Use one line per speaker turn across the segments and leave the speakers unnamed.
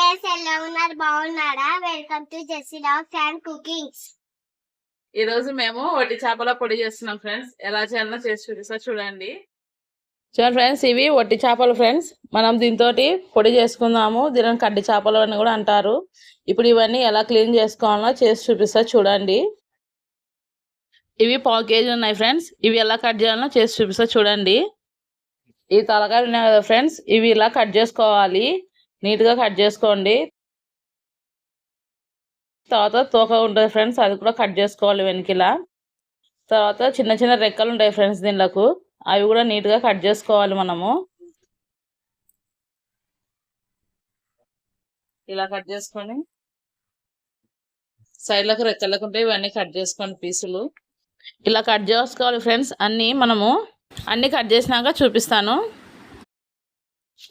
Friends ఎలా ఉన్నారు బాగున్నారా welcome to Jessie dogs and cookings
ఈ రోజు మేము వట్టి చేపల పొడి చేస్తున్నాం ఫ్రెండ్స్. ఎలా చేయాలో చేసి చూపిస్తా చూడండి. చూడండి ఫ్రెండ్స్, ఇవి వట్టి చేపలు ఫ్రెండ్స్. మనం దీంతో పొడి చేసుకుందాము. దీనిని కడ్డి చేపలు అని కూడా అంటారు. ఇప్పుడు ఇవన్నీ ఎలా క్లీన్ చేసుకోవాలో చేసి చూపిస్తా చూడండి. ఇవి 1/4 kg ఉన్నాయి ఫ్రెండ్స్. ఇవి ఎలా కట్ చేయాలో చేసి చూపిస్తా చూడండి. ఈ తలకాయలు ఉన్నాయి కదా ఫ్రెండ్స్, ఇవి ఇలా కట్ చేసుకోవాలి. నీట్గా కట్ చేసుకోండి. తర్వాత తోక ఉంటుంది ఫ్రెండ్స్, అది కూడా కట్ చేసుకోవాలి వెనకిలా. తర్వాత చిన్న చిన్న రెక్కలు ఉంటాయి ఫ్రెండ్స్ దీనిలకు, అవి కూడా నీట్గా కట్ చేసుకోవాలి. మనము ఇలా కట్ చేసుకొని సైడ్లకు రెక్కలకు ఉంటాయి, ఇవన్నీ కట్ చేసుకోండి పీసులు. ఇలా కట్ చేసుకోవాలి ఫ్రెండ్స్. అన్ని కట్ చేసినాక చూపిస్తాను.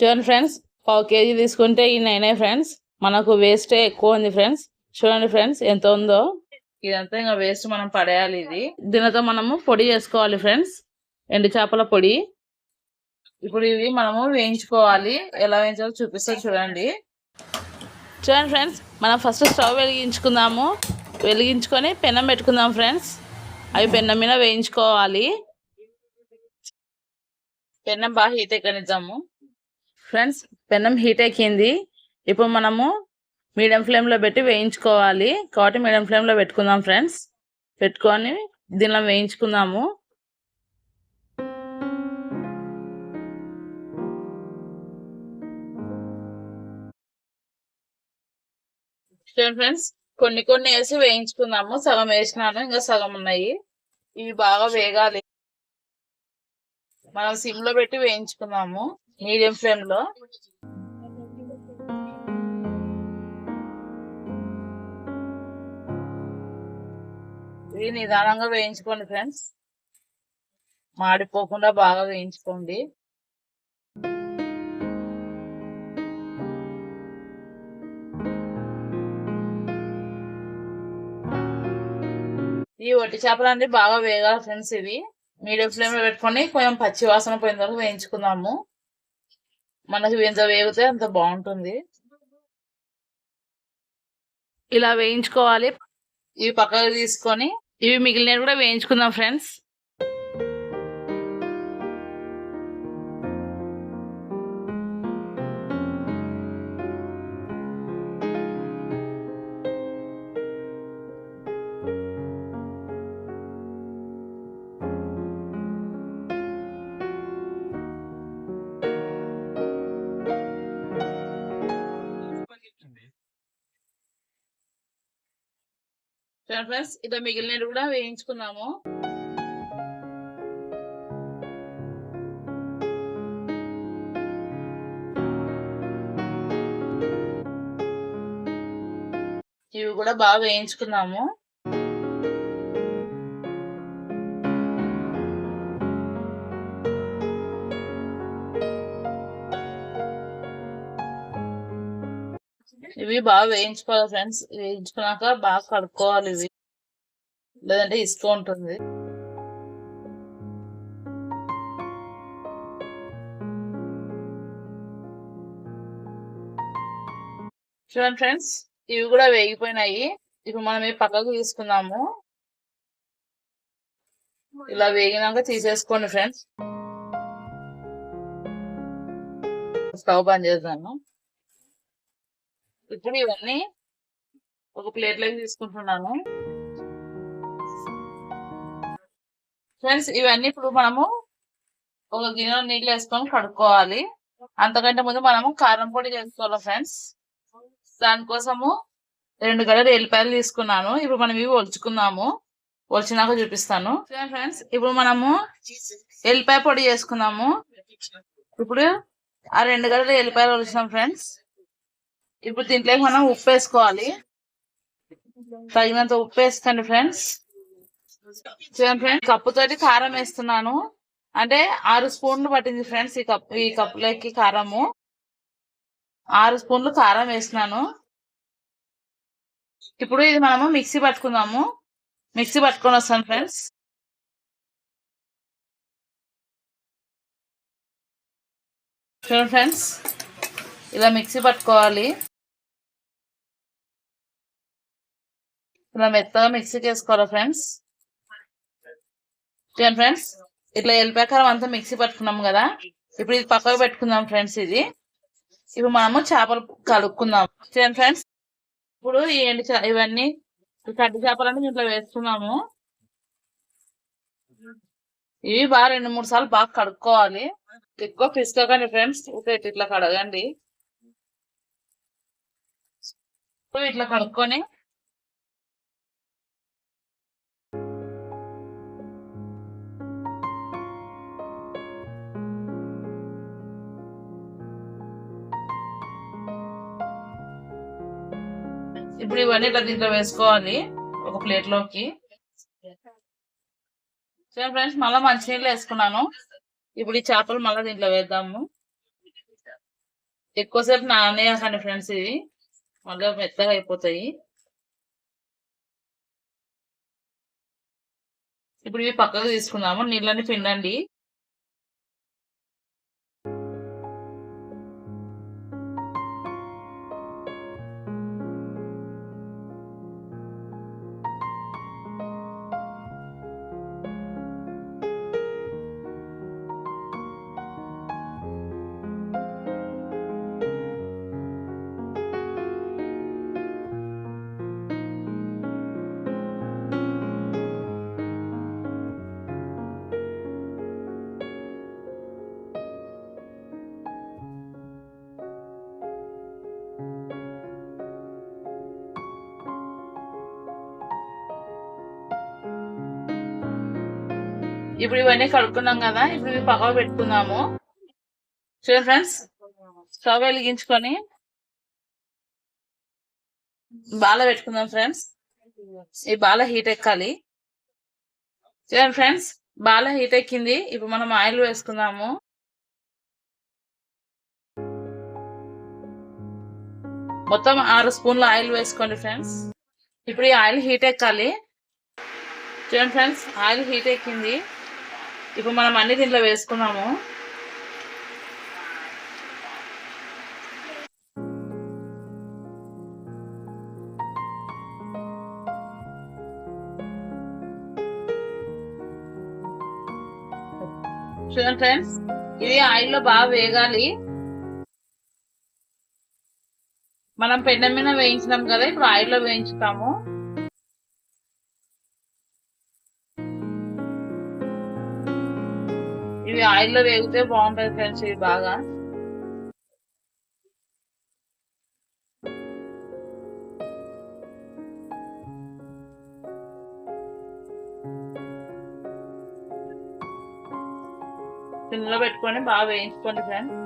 చూడండి ఫ్రెండ్స్, 1/4 kg తీసుకుంటే ఈ 9 ఫ్రెండ్స్. మనకు వేస్టే ఎక్కువ ఉంది ఫ్రెండ్స్. చూడండి ఫ్రెండ్స్ ఎంత ఉందో. ఇదంతా ఇంకా వేస్ట్, మనం పడేయాలి. ఇది దీనితో మనము పొడి చేసుకోవాలి ఫ్రెండ్స్, ఎండు చేపల పొడి. ఇప్పుడు ఇవి మనము వేయించుకోవాలి. ఎలా వేయించాలో చూపిస్తా చూడండి. చూడండి ఫ్రెండ్స్, మనం ఫస్ట్ స్టవ్ వెలిగించుకొని పెనం పెట్టుకుందాం ఫ్రెండ్స్. అవి పెనం మీద వేయించుకోవాలి. పెనం బాగా హీట్ ఎక్కనిద్దాము ఫ్రెండ్స్. పెనం హీట్ ఎక్కింది. ఇప్పుడు మనము మీడియం ఫ్లేమ్లో పెట్టి వేయించుకోవాలి. కాబట్టి మీడియం ఫ్లేమ్లో పెట్టుకుందాం ఫ్రెండ్స్. పెట్టుకొని దీనిలో వేయించుకుందాము. చూడండి ఫ్రెండ్స్, కొన్ని వేసి వేయించుకుందాము. సగం వేసినాను, ఇంకా సగం ఉన్నాయి. ఇవి బాగా వేగాలి. మనం సిమ్ లో పెట్టి వేయించుకుందాము మీడియం ఫ్లేమ్ లో. ఇవి నిదానంగా వేయించుకోండి ఫ్రెండ్స్, మాడిపోకుండా బాగా వేయించుకోండి. ఈ వట్టి చేపలన్నీ బాగా వేగాలి ఫ్రెండ్స్. ఇవి మీడియం ఫ్లేమ్ లో పెట్టుకొని కొంచెం పచ్చి వాసన పోయిన వరకు వేయించుకుందాము. మనకి ఎంత వేగితే అంత బాగుంటుంది. ఇలా వేయించుకోవాలి. ఇవి పక్కకు తీసుకొని ఇవి మిగిలినవి కూడా వేయించుకుందాం ఫ్రెండ్స్. ఫ్రెండ్స్, ఇలా మిగిలినవి కూడా వేయించుకున్నాము. ఇవి కూడా బాగా వేయించుకున్నాము. ఇవి బాగా వేయించుకోవాలి ఫ్రెండ్స్. వేయించుకున్నాక బాగా కడుక్కోవాలి ఇవి, లేదంటే ఇసుక ఉంటుంది. చూడండి ఫ్రెండ్స్, ఇవి కూడా వేగిపోయినాయి. ఇప్పుడు మనం ఇవి పక్కకు తీసుకుందాము. ఇలా వేగినాక తీసేసుకోండి ఫ్రెండ్స్. స్టవ్ బంద్ చేద్దాము. ఇప్పుడు ఇవన్నీ ఒక ప్లేట్లోకి తీసుకుంటున్నాను ఫ్రెండ్స్. ఇవన్నీ ఇప్పుడు మనము ఒక గిన్నెలో నీళ్ళు వేసుకొని కడుక్కోవాలి. అంతకంటే ముందు మనము కారం పొడి చేసుకోవాలి ఫ్రెండ్స్. దానికోసము 2 గడ్డలు ఎల్లిపాయలు తీసుకున్నాను. ఇప్పుడు మనం ఇవి ఒలుచుకుందాము. ఒలిచినాక చూపిస్తాను. ఫ్రెండ్స్, ఇప్పుడు మనము ఎల్లిపాయ పొడి చేసుకుందాము. ఇప్పుడు ఆ 2 గడ్డలు ఎల్లిపాయలు ఒలిచినాం ఫ్రెండ్స్. ఇప్పుడు దీంట్లోకి మనం ఉప్పు వేసుకోవాలి. తగినంత ఉప్పు వేసుకోండి ఫ్రెండ్స్. చూడండి ఫ్రెండ్స్, కప్పుతోటి కారం వేస్తున్నాను. అంటే 6 స్పూన్లు పట్టింది ఫ్రెండ్స్. ఈ కప్పులోకి కారము 6 స్పూన్లు కారం వేసినాను. ఇప్పుడు ఇది మనము మిక్సీ పట్టుకుందాము. మిక్సీ పట్టుకొని వస్తాను ఫ్రెండ్స్. చూడండి ఫ్రెండ్స్, ఇలా మిక్సీ పట్టుకోవాలి. ఇలా మెత్తగా మిక్సీకి వేసుకోవాలి ఫ్రెండ్స్. చూడండి ఫ్రెండ్స్, ఇట్లా ఎల్లిపాయకారం అంతా మిక్సీ పట్టుకున్నాం కదా. ఇప్పుడు ఇది పక్కకు పెట్టుకుందాం ఫ్రెండ్స్. ఇప్పుడు మనము చేపలు కలుపుకుందాం. చూడండి ఫ్రెండ్స్, ఇప్పుడు ఈ ఇవన్నీ కడ్డి చేపలన్నీ దీంట్లో వేసుకున్నాము. ఇవి బాగా 2-3 సార్లు బాగా కడుక్కోవాలి. ఎక్కువ పిసుకోకండి ఫ్రెండ్స్, ఇట్లా కడగండి. ఇట్లా కడుక్కొని ఇప్పుడు ఇవన్నీ ఇట్లా దీంట్లో వేసుకోవాలి ఒక ప్లేట్ లోకి. సరే ఫ్రెండ్స్, మళ్ళీ మంచినీళ్ళు వేసుకున్నాను. ఇప్పుడు ఈ చేపలు మళ్ళీ దీంట్లో వేద్దాము. ఎక్కువసేపు నానేయకండి ఫ్రెండ్స్, ఇవి మళ్ళీ మెత్తగా అయిపోతాయి. ఇప్పుడు ఇవి పక్కకు తీసుకుందాము. నీళ్ళని పిండండి. ఇప్పుడు ఇవన్నీ కడుక్కున్నాం కదా. ఇప్పుడు ఇవి పక్కకు పెట్టుకుందాము. చూడండి ఫ్రెండ్స్, స్టవ్ వెలిగించుకొని బాల పెట్టుకుందాం ఫ్రెండ్స్. ఈ బాల హీట్ ఎక్కాలి. చూడండి ఫ్రెండ్స్, బాల హీట్ ఎక్కింది. ఇప్పుడు మనం ఆయిల్ వేసుకుందాము. మొత్తం 6 స్పూన్ల ఆయిల్ వేసుకోండి ఫ్రెండ్స్. ఇప్పుడు ఈ ఆయిల్ హీట్ ఎక్కాలి. చూడండి ఫ్రెండ్స్, ఆయిల్ హీట్ ఎక్కింది. ఇప్పుడు మనం అన్ని దీంట్లో వేసుకున్నాము. చూడండి ఫ్రెండ్స్, ఇవి ఆయిల్లో బాగా వేగాలి. మనం పెండం మీద వేయించినాం కదా, ఇప్పుడు ఆయిల్లో వేయించుతాము. ఇవి ఆయిల్లో వేగితే బాగుంటాయి ఫ్రెండ్స్. ఇవి బాగా సిమ్లో పెట్టుకొని బాగా వేయించుకోండి ఫ్రెండ్స్.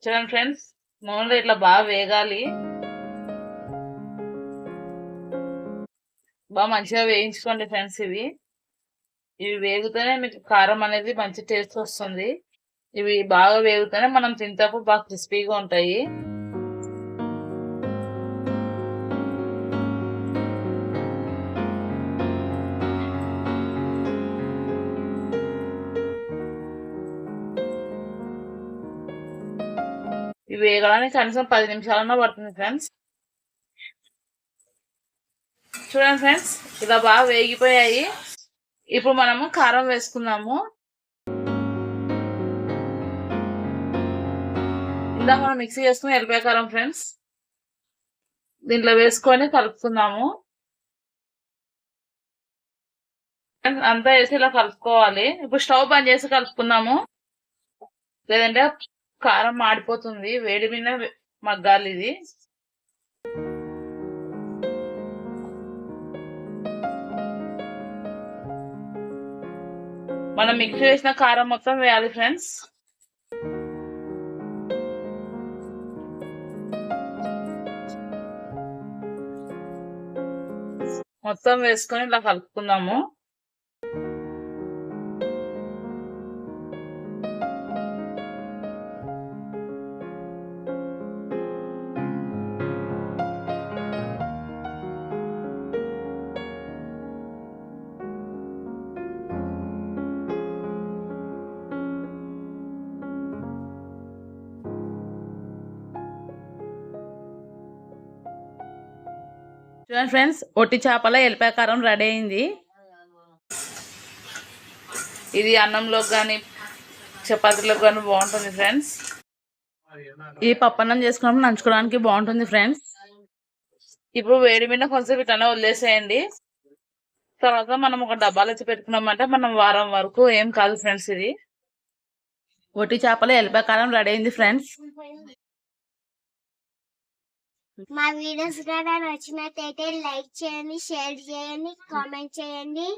చూడండి ఫ్రెండ్స్, నూనెలో ఇట్లా బాగా వేగాలి. బాగా మంచిగా వేయించుకోండి ఫ్రెండ్స్. ఇవి వేగితేనే మీకు కారం అనేది మంచి టేస్ట్ వస్తుంది. ఇవి బాగా వేగితేనే మనం తింటప్పుడు బాగా క్రిస్పీగా ఉంటాయి. ఇవి వేగడానికి కనీసం 10 నిమిషాలన్నా పడుతుంది ఫ్రెండ్స్. చూడండి ఫ్రెండ్స్, ఇలా బాగా వేగిపోయాయి. ఇప్పుడు మనము కారం వేసుకుందాము. ఇందాక మనం మిక్సీ చేసుకుని ఎల్లిపాయ కారం ఫ్రెండ్స్, దీంట్లో వేసుకొని కలుపుకుందాము. అంతా వేసి ఇలా కలుపుకోవాలి. ఇప్పుడు స్టవ్ బంద్ చేసి కలుపుకుందాము, లేదంటే కారం మాడిపోతుంది. వేడి మీద మగ్గాలి ఇది. మనం మిక్సీ వేసిన కారం మొత్తం వేయాలి ఫ్రెండ్స్. మొత్తం వేసుకొని ఇలా కలుపుకుందాము. చూడండి ఫ్రెండ్స్, ఒట్టి చేపల ఎల్లిపాయ కారం రెడీ అయింది. ఇది అన్నంలోకి కానీ చపాతీలోకి కానీ బాగుంటుంది ఫ్రెండ్స్. ఈ పప్పన్నం చేసుకున్నప్పుడు నంచుకోవడానికి బాగుంటుంది ఫ్రెండ్స్. ఇప్పుడు వేడి మీద కొంచెం ఇట్లా వదిలేసేయండి. తర్వాత మనం ఒక డబ్బాలో వచ్చి పెట్టుకున్నామంటే మనం వారం వరకు ఏం కాదు ఫ్రెండ్స్. ఇది ఒట్టి చేపల ఎల్లిపాయ కారం రెడీ అయింది ఫ్రెండ్స్.
మా వీడియోస్ కూడా నచ్చినట్టయితే లైక్ చేయండి, షేర్ చేయండి, కామెంట్ చేయండి,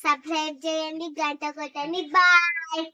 సబ్స్క్రైబ్ చేయండి, గంట కొట్టండి. బాయ్.